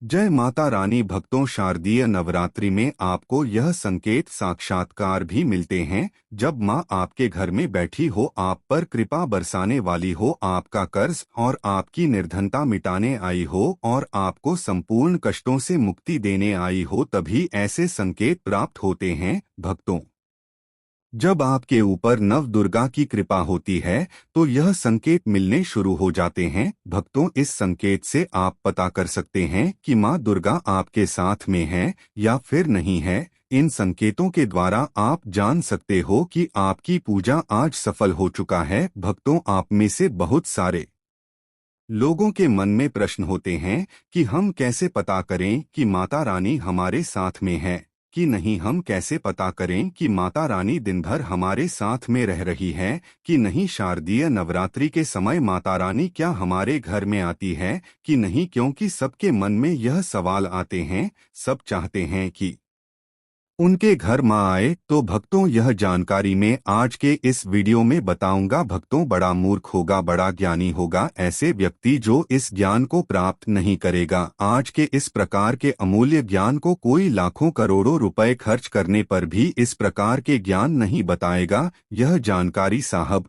जय माता रानी भक्तों, शारदीय नवरात्रि में आपको यह संकेत साक्षात्कार भी मिलते हैं जब माँ आपके घर में बैठी हो, आप पर कृपा बरसाने वाली हो, आपका कर्ज और आपकी निर्धनता मिटाने आई हो और आपको संपूर्ण कष्टों से मुक्ति देने आई हो। तभी ऐसे संकेत प्राप्त होते हैं भक्तों। जब आपके ऊपर नव दुर्गा की कृपा होती है तो यह संकेत मिलने शुरू हो जाते हैं भक्तों। इस संकेत से आप पता कर सकते हैं कि माँ दुर्गा आपके साथ में है या फिर नहीं है। इन संकेतों के द्वारा आप जान सकते हो कि आपकी पूजा आज सफल हो चुका है। भक्तों, आप में से बहुत सारे लोगों के मन में प्रश्न होते हैं कि हम कैसे पता करें कि माता रानी हमारे साथ में है कि नहीं। हम कैसे पता करें कि माता रानी दिन भर हमारे साथ में रह रही है कि नहीं। शारदीय नवरात्रि के समय माता रानी क्या हमारे घर में आती है कि नहीं, क्योंकि सबके मन में यह सवाल आते हैं। सब चाहते हैं कि उनके घर माँ आए। तो भक्तों, यह जानकारी मैं आज के इस वीडियो में बताऊंगा। भक्तों, बड़ा मूर्ख होगा, बड़ा ज्ञानी होगा ऐसे व्यक्ति जो इस ज्ञान को प्राप्त नहीं करेगा। आज के इस प्रकार के अमूल्य ज्ञान को कोई लाखों करोड़ों रुपए खर्च करने पर भी इस प्रकार के ज्ञान नहीं बताएगा। यह जानकारी साहब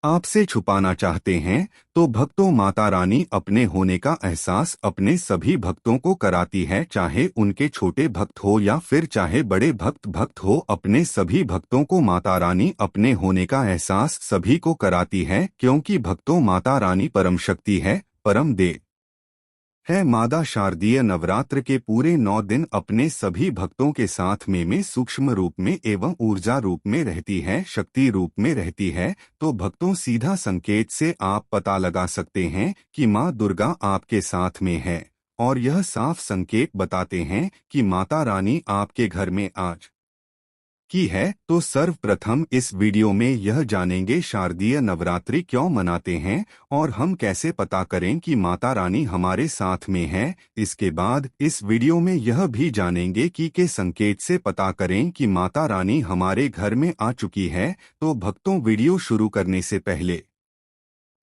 आपसे छुपाना चाहते हैं। तो भक्तों, माता रानी अपने होने का एहसास अपने सभी भक्तों को कराती है, चाहे उनके छोटे भक्त हो या फिर चाहे बड़े भक्त हो। अपने सभी भक्तों को माता रानी अपने होने का एहसास सभी को कराती है, क्योंकि भक्तों, माता रानी परम शक्ति है, परम देव है। मादा शारदीय नवरात्र के पूरे 9 दिन अपने सभी भक्तों के साथ में सूक्ष्म रूप में एवं ऊर्जा रूप में रहती है, शक्ति रूप में रहती है। तो भक्तों, सीधा संकेत से आप पता लगा सकते हैं कि माँ दुर्गा आपके साथ में है, और यह साफ संकेत बताते हैं कि माता रानी आपके घर में आज की है। तो सर्वप्रथम इस वीडियो में यह जानेंगे शारदीय नवरात्रि क्यों मनाते हैं और हम कैसे पता करें कि माता रानी हमारे साथ में है। इसके बाद इस वीडियो में यह भी जानेंगे कि के संकेत से पता करें कि माता रानी हमारे घर में आ चुकी है। तो भक्तों, वीडियो शुरू करने से पहले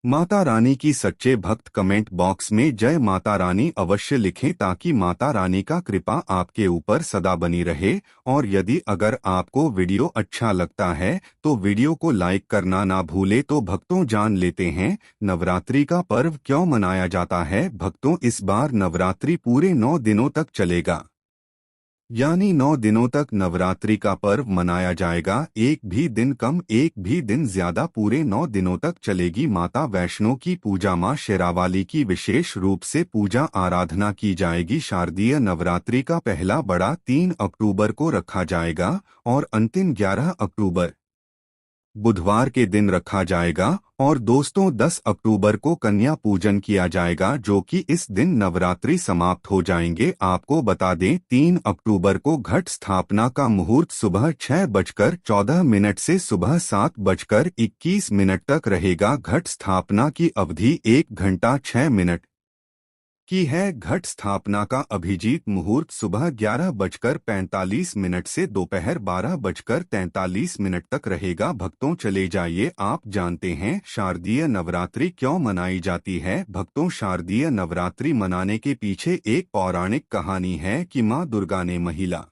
माता रानी की सच्चे भक्त कमेंट बॉक्स में जय माता रानी अवश्य लिखें, ताकि माता रानी का कृपा आपके ऊपर सदा बनी रहे। और यदि अगर आपको वीडियो अच्छा लगता है तो वीडियो को लाइक करना ना भूले। तो भक्तों, जान लेते हैं नवरात्रि का पर्व क्यों मनाया जाता है। भक्तों, इस बार नवरात्रि पूरे 9 दिनों तक चलेगा, यानी 9 दिनों तक नवरात्रि का पर्व मनाया जाएगा। एक भी दिन कम, एक भी दिन ज्यादा, पूरे 9 दिनों तक चलेगी। माता वैष्णो की पूजा, माँ शेरावाली की विशेष रूप से पूजा आराधना की जाएगी। शारदीय नवरात्रि का पहला बड़ा 3 अक्टूबर को रखा जाएगा और अंतिम 11 अक्टूबर बुधवार के दिन रखा जाएगा। और दोस्तों, 10 अक्टूबर को कन्या पूजन किया जाएगा, जो कि इस दिन नवरात्रि समाप्त हो जाएंगे। आपको बता दें, 3 अक्टूबर को घट स्थापना का मुहूर्त सुबह 6:14 से सुबह 7:21 तक रहेगा। घट स्थापना की अवधि 1 घंटा 6 मिनट की है। घट स्थापना का अभिजीत मुहूर्त सुबह 11:45 से दोपहर 12:43 तक रहेगा। भक्तों, चले जाइए, आप जानते हैं शारदीय नवरात्रि क्यों मनाई जाती है। भक्तों, शारदीय नवरात्रि मनाने के पीछे एक पौराणिक कहानी है कि माँ दुर्गा ने महिला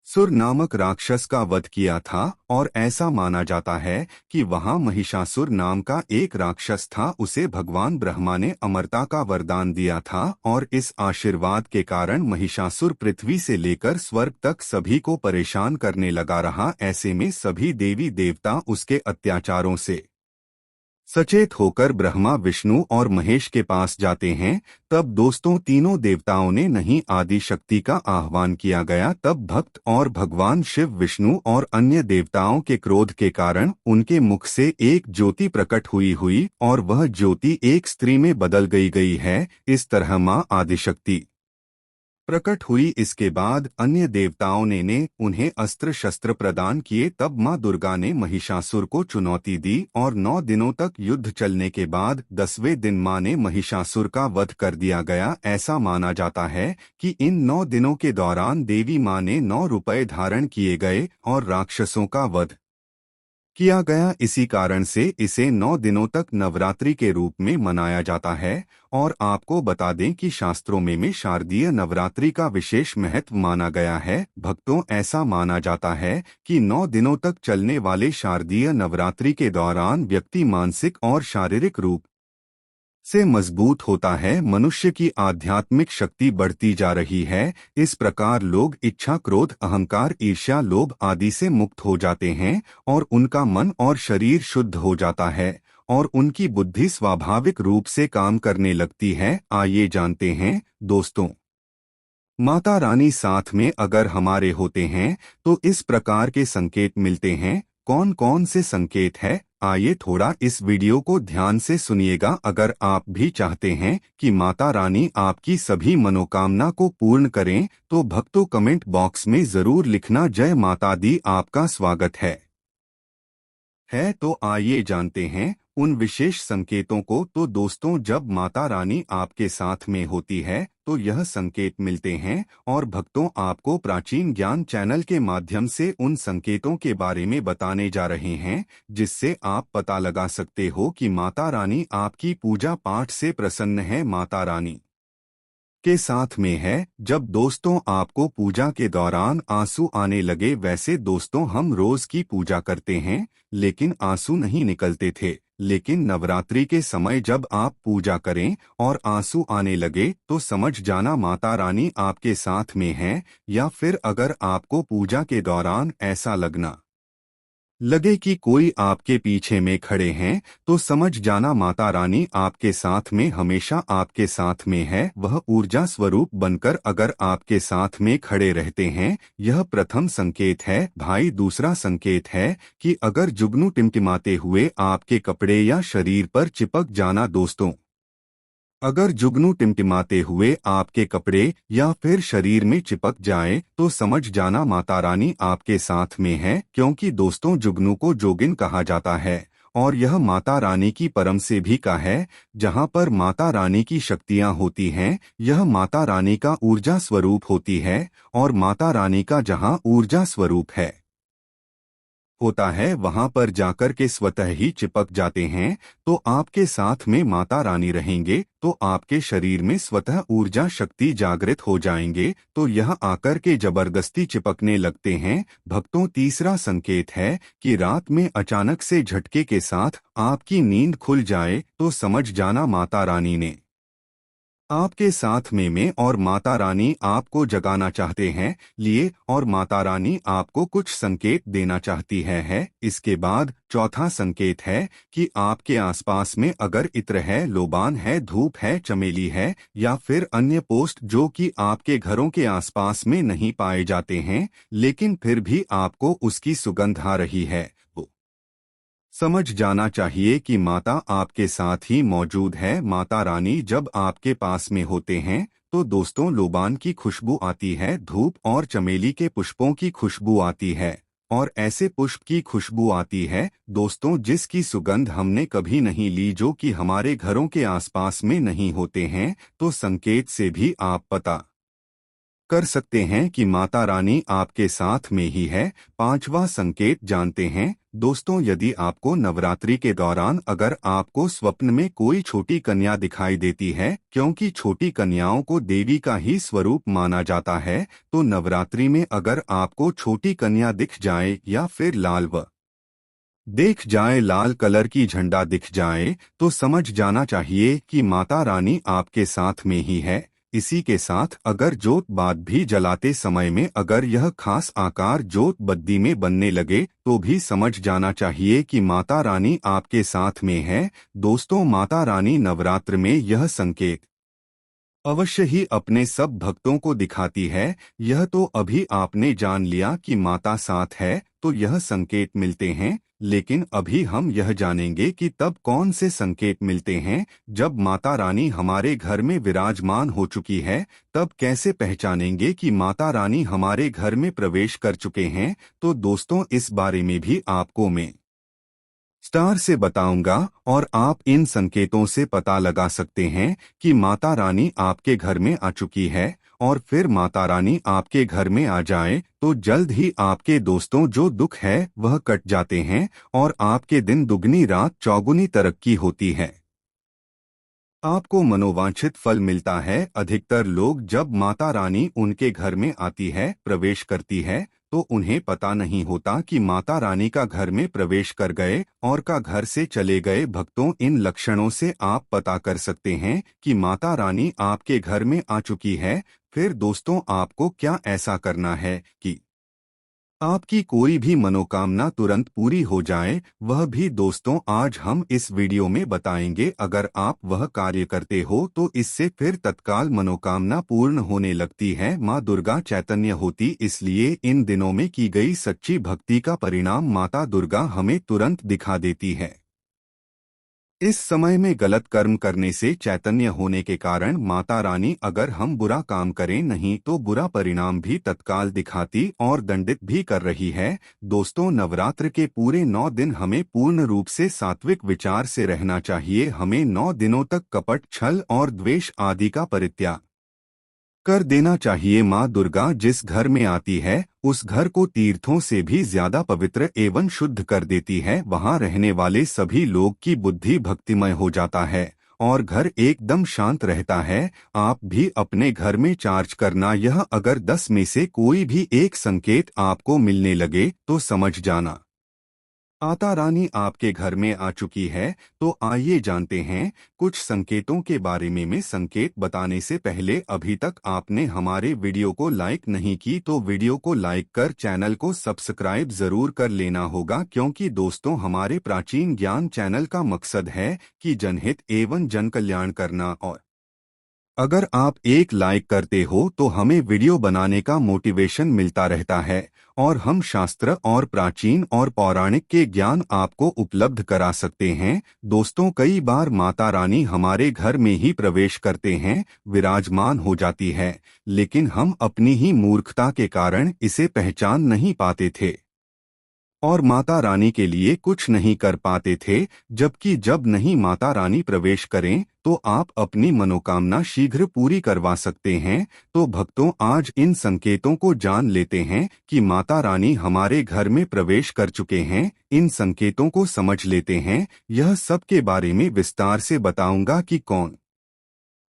सुर नामक राक्षस का वध किया था, और ऐसा माना जाता है कि वहां महिषासुर नाम का एक राक्षस था। उसे भगवान ब्रह्मा ने अमरता का वरदान दिया था, और इस आशीर्वाद के कारण महिषासुर पृथ्वी से लेकर स्वर्ग तक सभी को परेशान करने लगा रहा। ऐसे में सभी देवी देवता उसके अत्याचारों से सचेत होकर ब्रह्मा, विष्णु और महेश के पास जाते हैं। तब दोस्तों, तीनों देवताओं ने नहीं आदि शक्ति का आह्वान किया गया। तब भक्त और भगवान शिव, विष्णु और अन्य देवताओं के क्रोध के कारण उनके मुख से एक ज्योति प्रकट हुई और वह ज्योति एक स्त्री में बदल गई है। इस तरह माँ आदिशक्ति प्रकट हुई। इसके बाद अन्य देवताओं ने उन्हें अस्त्र शस्त्र प्रदान किए। तब माँ दुर्गा ने महिषासुर को चुनौती दी, और 9 दिनों तक युद्ध चलने के बाद 10वें दिन माँ ने महिषासुर का वध कर दिया गया। ऐसा माना जाता है कि इन 9 दिनों के दौरान देवी माँ ने 9 रुपए धारण किए गए और राक्षसों का वध किया गया। इसी कारण से इसे 9 दिनों तक नवरात्रि के रूप में मनाया जाता है। और आपको बता दें कि शास्त्रों में शारदीय नवरात्रि का विशेष महत्व माना गया है। भक्तों, ऐसा माना जाता है कि 9 दिनों तक चलने वाले शारदीय नवरात्रि के दौरान व्यक्ति मानसिक और शारीरिक रूप से मजबूत होता है। मनुष्य की आध्यात्मिक शक्ति बढ़ती जा रही है। इस प्रकार लोग इच्छा, क्रोध, अहंकार, ईर्ष्या, लोभ आदि से मुक्त हो जाते हैं और उनका मन और शरीर शुद्ध हो जाता है और उनकी बुद्धि स्वाभाविक रूप से काम करने लगती है। आइए जानते हैं दोस्तों, माता रानी साथ में अगर हमारे होते हैं तो इस प्रकार के संकेत मिलते हैं। कौन कौन से संकेत है, आइए थोड़ा इस वीडियो को ध्यान से सुनिएगा। अगर आप भी चाहते हैं कि माता रानी आपकी सभी मनोकामना को पूर्ण करें तो भक्तों कमेंट बॉक्स में जरूर लिखना जय माता दी। आपका स्वागत है तो आइए जानते हैं उन विशेष संकेतों को। तो दोस्तों, जब माता रानी आपके साथ में होती है तो यह संकेत मिलते हैं और भक्तों, आपको प्राचीन ज्ञान चैनल के माध्यम से उन संकेतों के बारे में बताने जा रहे हैं, जिससे आप पता लगा सकते हो कि माता रानी आपकी पूजा पाठ से प्रसन्न है, माता रानी के साथ में है। जब दोस्तों आपको पूजा के दौरान आंसू आने लगे, वैसे दोस्तों हम रोज की पूजा करते हैं लेकिन आंसू नहीं निकलते थे, लेकिन नवरात्रि के समय जब आप पूजा करें और आंसू आने लगे तो समझ जाना माता रानी आपके साथ में है। या फिर अगर आपको पूजा के दौरान ऐसा लगना लगे कि कोई आपके पीछे में खड़े हैं तो समझ जाना माता रानी आपके साथ में, हमेशा आपके साथ में है। वह ऊर्जा स्वरूप बनकर अगर आपके साथ में खड़े रहते हैं, यह प्रथम संकेत है भाई। दूसरा संकेत है कि अगर जुगनू टिमटिमाते हुए आपके कपड़े या शरीर पर चिपक जाना। दोस्तों, अगर जुगनू टिमटिमाते हुए आपके कपड़े या फिर शरीर में चिपक जाए तो समझ जाना माता रानी आपके साथ में है, क्योंकि दोस्तों जुगनू को जोगिन कहा जाता है और यह माता रानी की परम से भी का है। जहाँ पर माता रानी की शक्तियाँ होती हैं, यह माता रानी का ऊर्जा स्वरूप होती है और माता रानी का जहाँ ऊर्जा स्वरूप होता है वहां पर जाकर के स्वतः ही चिपक जाते हैं। तो आपके साथ में माता रानी रहेंगे तो आपके शरीर में स्वतः ऊर्जा शक्ति जागृत हो जाएंगे, तो यह आकर के जबरदस्ती चिपकने लगते हैं। भक्तों, तीसरा संकेत है कि रात में अचानक से झटके के साथ आपकी नींद खुल जाए तो समझ जाना माता रानी ने आपके साथ में और माता रानी आपको जगाना चाहते हैं लिए और माता रानी आपको कुछ संकेत देना चाहती है। इसके बाद चौथा संकेत है कि आपके आसपास में अगर इत्र है, लोबान है, धूप है, चमेली है या फिर अन्य पोस्ट जो कि आपके घरों के आसपास में नहीं पाए जाते हैं लेकिन फिर भी आपको उसकी सुगंध आ रही है, समझ जाना चाहिए कि माता आपके साथ ही मौजूद है। माता रानी जब आपके पास में होते हैं तो दोस्तों लोबान की खुशबू आती है, धूप और चमेली के पुष्पों की खुशबू आती है और ऐसे पुष्प की खुशबू आती है दोस्तों जिसकी सुगंध हमने कभी नहीं ली, जो कि हमारे घरों के आसपास में नहीं होते हैं। तो संकेत से भी आप पता कर सकते हैं कि माता रानी आपके साथ में ही है। पांचवा संकेत जानते हैं दोस्तों, यदि आपको नवरात्रि के दौरान अगर आपको स्वप्न में कोई छोटी कन्या दिखाई देती है, क्योंकि छोटी कन्याओं को देवी का ही स्वरूप माना जाता है, तो नवरात्रि में अगर आपको छोटी कन्या दिख जाए या फिर देख जाए, लाल कलर की झंडा दिख जाए तो समझ जाना चाहिए कि माता रानी आपके साथ में ही है। इसी के साथ अगर जोत बात भी जलाते समय में अगर यह खास आकार जोत बद्दी में बनने लगे तो भी समझ जाना चाहिए कि माता रानी आपके साथ में है। दोस्तों, माता रानी नवरात्र में यह संकेत अवश्य ही अपने सब भक्तों को दिखाती है। यह तो अभी आपने जान लिया कि माता साथ है तो यह संकेत मिलते हैं, लेकिन अभी हम यह जानेंगे कि तब कौन से संकेत मिलते हैं जब माता रानी हमारे घर में विराजमान हो चुकी है। तब कैसे पहचानेंगे कि माता रानी हमारे घर में प्रवेश कर चुके हैं। तो दोस्तों, इस बारे में भी आपको मैं स्टार से बताऊंगा और आप इन संकेतों से पता लगा सकते हैं कि माता रानी आपके घर में आ चुकी है और फिर माता रानी आपके घर में आ जाए तो जल्द ही आपके दोस्तों जो दुख है वह कट जाते हैं और आपके दिन दुगनी रात चौगुनी तरक्की होती है। आपको मनोवांछित फल मिलता है। अधिकतर लोग जब माता रानी उनके घर में आती है, प्रवेश करती है, तो उन्हें पता नहीं होता कि माता रानी का घर में प्रवेश कर गए और का घर से चले गए। भक्तों, इन लक्षणों से आप पता कर सकते हैं कि माता रानी आपके घर में आ चुकी है। फिर दोस्तों, आपको क्या ऐसा करना है कि आपकी कोई भी मनोकामना तुरंत पूरी हो जाए, वह भी दोस्तों आज हम इस वीडियो में बताएंगे। अगर आप वह कार्य करते हो तो इससे फिर तत्काल मनोकामना पूर्ण होने लगती है। माँ दुर्गा चैतन्य होती, इसलिए इन दिनों में की गई सच्ची भक्ति का परिणाम माता दुर्गा हमें तुरंत दिखा देती है। इस समय में गलत कर्म करने से चैतन्य होने के कारण माता रानी अगर हम बुरा काम करें नहीं तो बुरा परिणाम भी तत्काल दिखाती और दंडित भी कर रही है। दोस्तों, नवरात्र के पूरे 9 दिन हमें पूर्ण रूप से सात्विक विचार से रहना चाहिए। हमें 9 दिनों तक कपट, छल और द्वेष आदि का परित्याग कर देना चाहिए। माँ दुर्गा जिस घर में आती है उस घर को तीर्थों से भी ज्यादा पवित्र एवं शुद्ध कर देती है। वहाँ रहने वाले सभी लोग की बुद्धि भक्तिमय हो जाता है और घर एकदम शांत रहता है। आप भी अपने घर में चार्ज करना। यह अगर 10 में से कोई भी एक संकेत आपको मिलने लगे तो समझ जाना माता रानी आपके घर में आ चुकी है। तो आइए जानते हैं कुछ संकेतों के बारे में। संकेत बताने से पहले अभी तक आपने हमारे वीडियो को लाइक नहीं की तो वीडियो को लाइक कर चैनल को सब्सक्राइब जरूर कर लेना होगा, क्योंकि दोस्तों हमारे प्राचीन ज्ञान चैनल का मकसद है कि जनहित एवं जन कल्याण करना। और अगर आप एक लाइक करते हो तो हमें वीडियो बनाने का मोटिवेशन मिलता रहता है और हम शास्त्र और प्राचीन और पौराणिक के ज्ञान आपको उपलब्ध करा सकते हैं। दोस्तों, कई बार माता रानी हमारे घर में ही प्रवेश करते हैं, विराजमान हो जाती है, लेकिन हम अपनी ही मूर्खता के कारण इसे पहचान नहीं पाते थे और माता रानी के लिए कुछ नहीं कर पाते थे। जबकि जब नहीं माता रानी प्रवेश करें तो आप अपनी मनोकामना शीघ्र पूरी करवा सकते हैं। तो भक्तों, आज इन संकेतों को जान लेते हैं कि माता रानी हमारे घर में प्रवेश कर चुके हैं। इन संकेतों को समझ लेते हैं। यह सब के बारे में विस्तार से बताऊंगा कि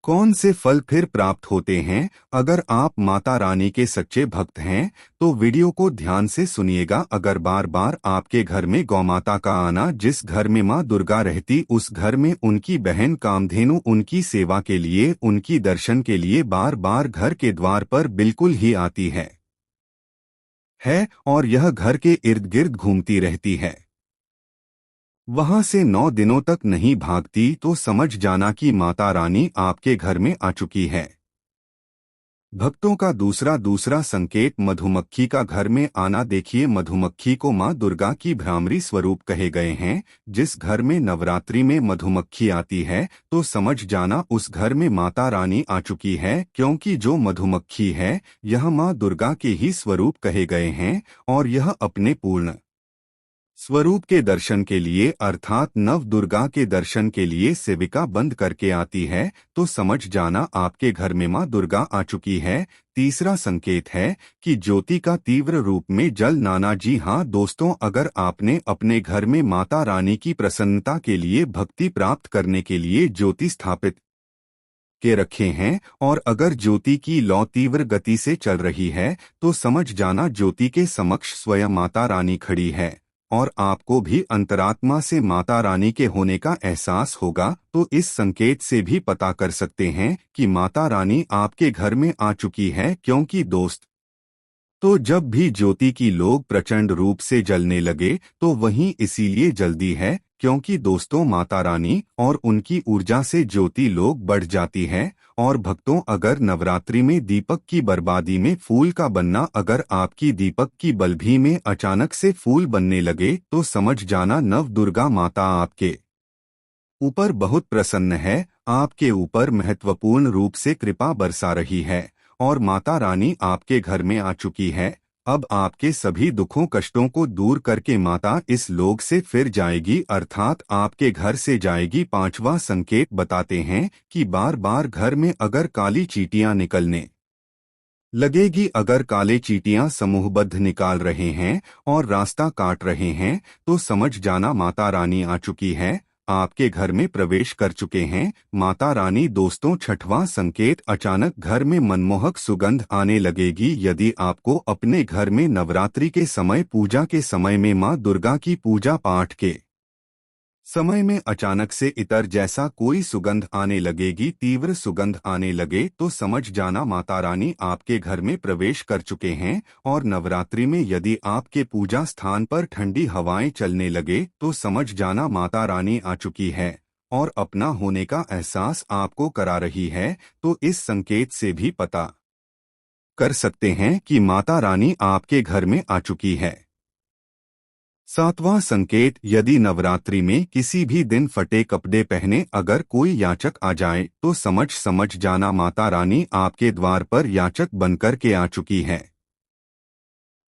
कौन से फल फिर प्राप्त होते हैं। अगर आप माता रानी के सच्चे भक्त हैं तो वीडियो को ध्यान से सुनिएगा। अगर बार बार आपके घर में गौमाता का आना, जिस घर में माँ दुर्गा रहती उस घर में उनकी बहन कामधेनु उनकी सेवा के लिए, उनकी दर्शन के लिए बार बार घर के द्वार पर बिल्कुल ही आती है और यह घर के इर्द गिर्द घूमती रहती है, वहां से 9 दिनों तक नहीं भागती, तो समझ जाना कि माता रानी आपके घर में आ चुकी है। भक्तों का दूसरा संकेत मधुमक्खी का घर में आना। देखिए, मधुमक्खी को माँ दुर्गा की भ्रामरी स्वरूप कहे गए हैं। जिस घर में नवरात्रि में मधुमक्खी आती है तो समझ जाना उस घर में माता रानी आ चुकी है, क्योंकि जो मधुमक्खी है यह माँ दुर्गा के ही स्वरूप कहे गए हैं और यह अपने पूर्ण स्वरूप के दर्शन के लिए अर्थात नव दुर्गा के दर्शन के लिए सेविका बंद करके आती है। तो समझ जाना आपके घर में मां दुर्गा आ चुकी है। तीसरा संकेत है कि ज्योति का तीव्र रूप में जल नाना। जी हाँ दोस्तों, अगर आपने अपने घर में माता रानी की प्रसन्नता के लिए भक्ति प्राप्त करने के लिए ज्योति स्थापित के रखे हैं और अगर ज्योति की लौ तीव्र गति से चल रही है तो समझ जाना ज्योति के समक्ष स्वयं माता रानी खड़ी है और आपको भी अंतरात्मा से माता रानी के होने का एहसास होगा। तो इस संकेत से भी पता कर सकते हैं कि माता रानी आपके घर में आ चुकी है। क्योंकि तो जब भी ज्योति की लोग प्रचंड रूप से जलने लगे तो वहीं इसीलिए जल्दी है क्योंकि दोस्तों माता रानी और उनकी ऊर्जा से ज्योति लोग बढ़ जाती है। और भक्तों, अगर नवरात्रि में दीपक की बर्बादी में फूल का बनना, अगर आपकी दीपक की बल्बी में अचानक से फूल बनने लगे तो समझ जाना नव दुर्गा माता आपके ऊपर बहुत प्रसन्न है, आपके ऊपर महत्वपूर्ण रूप से कृपा बरसा रही है और माता रानी आपके घर में आ चुकी है। अब आपके सभी दुखों कष्टों को दूर करके माता इस लोक से फिर जाएगी, अर्थात आपके घर से जाएगी। पांचवा संकेत बताते हैं कि बार बार घर में अगर काली चींटियां निकलने लगेगी। अगर काले चींटियां समूहबद्ध निकाल रहे हैं और रास्ता काट रहे हैं तो समझ जाना माता रानी आ चुकी है, आपके घर में प्रवेश कर चुके हैं। माता रानी दोस्तों, छठवां संकेत, अचानक घर में मनमोहक सुगंध आने लगेगी। यदि आपको अपने घर में नवरात्रि के समय, पूजा के समय में मां दुर्गा की पूजा पाठ के समय में अचानक से इतर जैसा कोई सुगंध आने लगेगी, तीव्र सुगंध आने लगे, तो समझ जाना माता रानी आपके घर में प्रवेश कर चुके हैं। और नवरात्रि में यदि आपके पूजा स्थान पर ठंडी हवाएं चलने लगे तो समझ जाना माता रानी आ चुकी है और अपना होने का एहसास आपको करा रही है। तो इस संकेत से भी पता कर सकते हैं कि माता रानी आपके घर में आ चुकी है। सातवां संकेत, यदि नवरात्रि में किसी भी दिन फटे कपड़े पहने अगर कोई याचक आ जाए तो समझ जाना माता रानी आपके द्वार पर याचक बनकर के आ चुकी है।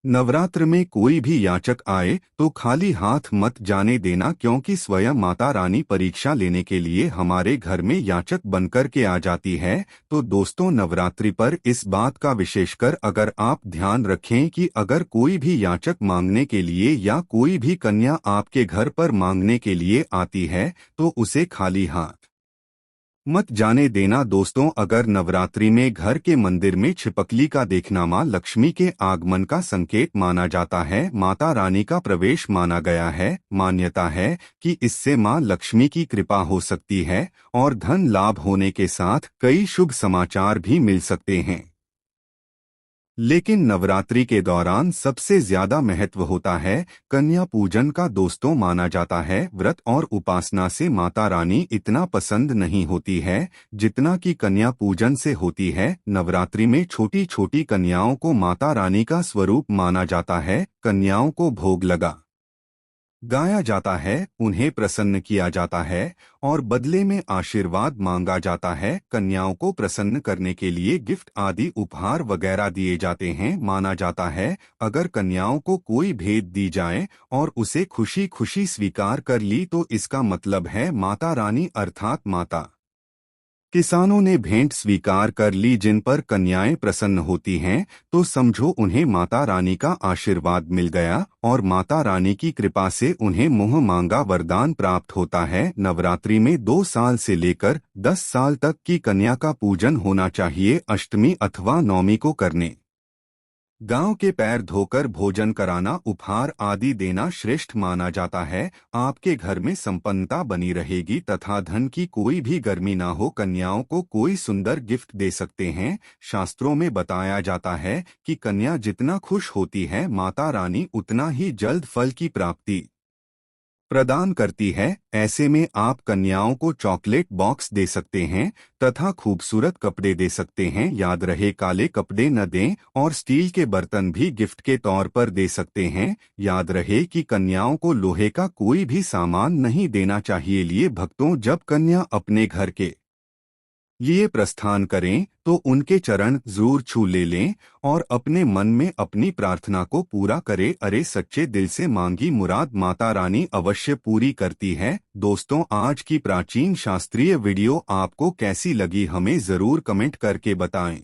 नवरात्र में कोई भी याचक आए तो खाली हाथ मत जाने देना, क्योंकि स्वयं माता रानी परीक्षा लेने के लिए हमारे घर में याचक बनकर के आ जाती है। तो दोस्तों, नवरात्रि पर इस बात का विशेषकर अगर आप ध्यान रखें कि अगर कोई भी याचक मांगने के लिए या कोई भी कन्या आपके घर पर मांगने के लिए आती है तो उसे खाली हाथ मत जाने देना। दोस्तों, अगर नवरात्रि में घर के मंदिर में छिपकली का देखना मां लक्ष्मी के आगमन का संकेत माना जाता है, माता रानी का प्रवेश माना गया है। मान्यता है कि इससे मां लक्ष्मी की कृपा हो सकती है और धन लाभ होने के साथ कई शुभ समाचार भी मिल सकते हैं। लेकिन नवरात्रि के दौरान सबसे ज्यादा महत्व होता है कन्या पूजन का। दोस्तों, माना जाता है व्रत और उपासना से माता रानी इतना पसंद नहीं होती है जितना कि कन्या पूजन से होती है। नवरात्रि में छोटी छोटी कन्याओं को माता रानी का स्वरूप माना जाता है। कन्याओं को भोग लगा गाया जाता है, उन्हें प्रसन्न किया जाता है और बदले में आशीर्वाद मांगा जाता है। कन्याओं को प्रसन्न करने के लिए गिफ्ट आदि उपहार वगैरह दिए जाते हैं। माना जाता है अगर कन्याओं को कोई भेंट दी जाए और उसे खुशी खुशी स्वीकार कर ली तो इसका मतलब है माता रानी अर्थात माता किसानों ने भेंट स्वीकार कर ली। जिन पर कन्याएं प्रसन्न होती हैं तो समझो उन्हें माता रानी का आशीर्वाद मिल गया और माता रानी की कृपा से उन्हें मुंह मांगा वरदान प्राप्त होता है। नवरात्रि में 2 साल से लेकर 10 साल तक की कन्या का पूजन होना चाहिए। अष्टमी अथवा नवमी को करने गांव के पैर धोकर भोजन कराना, उपहार आदि देना श्रेष्ठ माना जाता है। आपके घर में संपन्नता बनी रहेगी तथा धन की कोई भी गर्मी ना हो। कन्याओं को कोई सुंदर गिफ्ट दे सकते हैं। शास्त्रों में बताया जाता है कि कन्या जितना खुश होती है माता रानी उतना ही जल्द फल की प्राप्ति प्रदान करती है। ऐसे में आप कन्याओं को चॉकलेट बॉक्स दे सकते हैं तथा खूबसूरत कपड़े दे सकते हैं। याद रहे काले कपड़े न दें और स्टील के बर्तन भी गिफ्ट के तौर पर दे सकते हैं। याद रहे कि कन्याओं को लोहे का कोई भी सामान नहीं देना चाहिए। लिए भक्तों, जब कन्या अपने घर के लिए प्रस्थान करें तो उनके चरण जरूर छू ले लें और अपने मन में अपनी प्रार्थना को पूरा करें। अरे सच्चे दिल से मांगी मुराद माता रानी अवश्य पूरी करती है। दोस्तों, आज की प्राचीन शास्त्रीय वीडियो आपको कैसी लगी हमें जरूर कमेंट करके बताएं।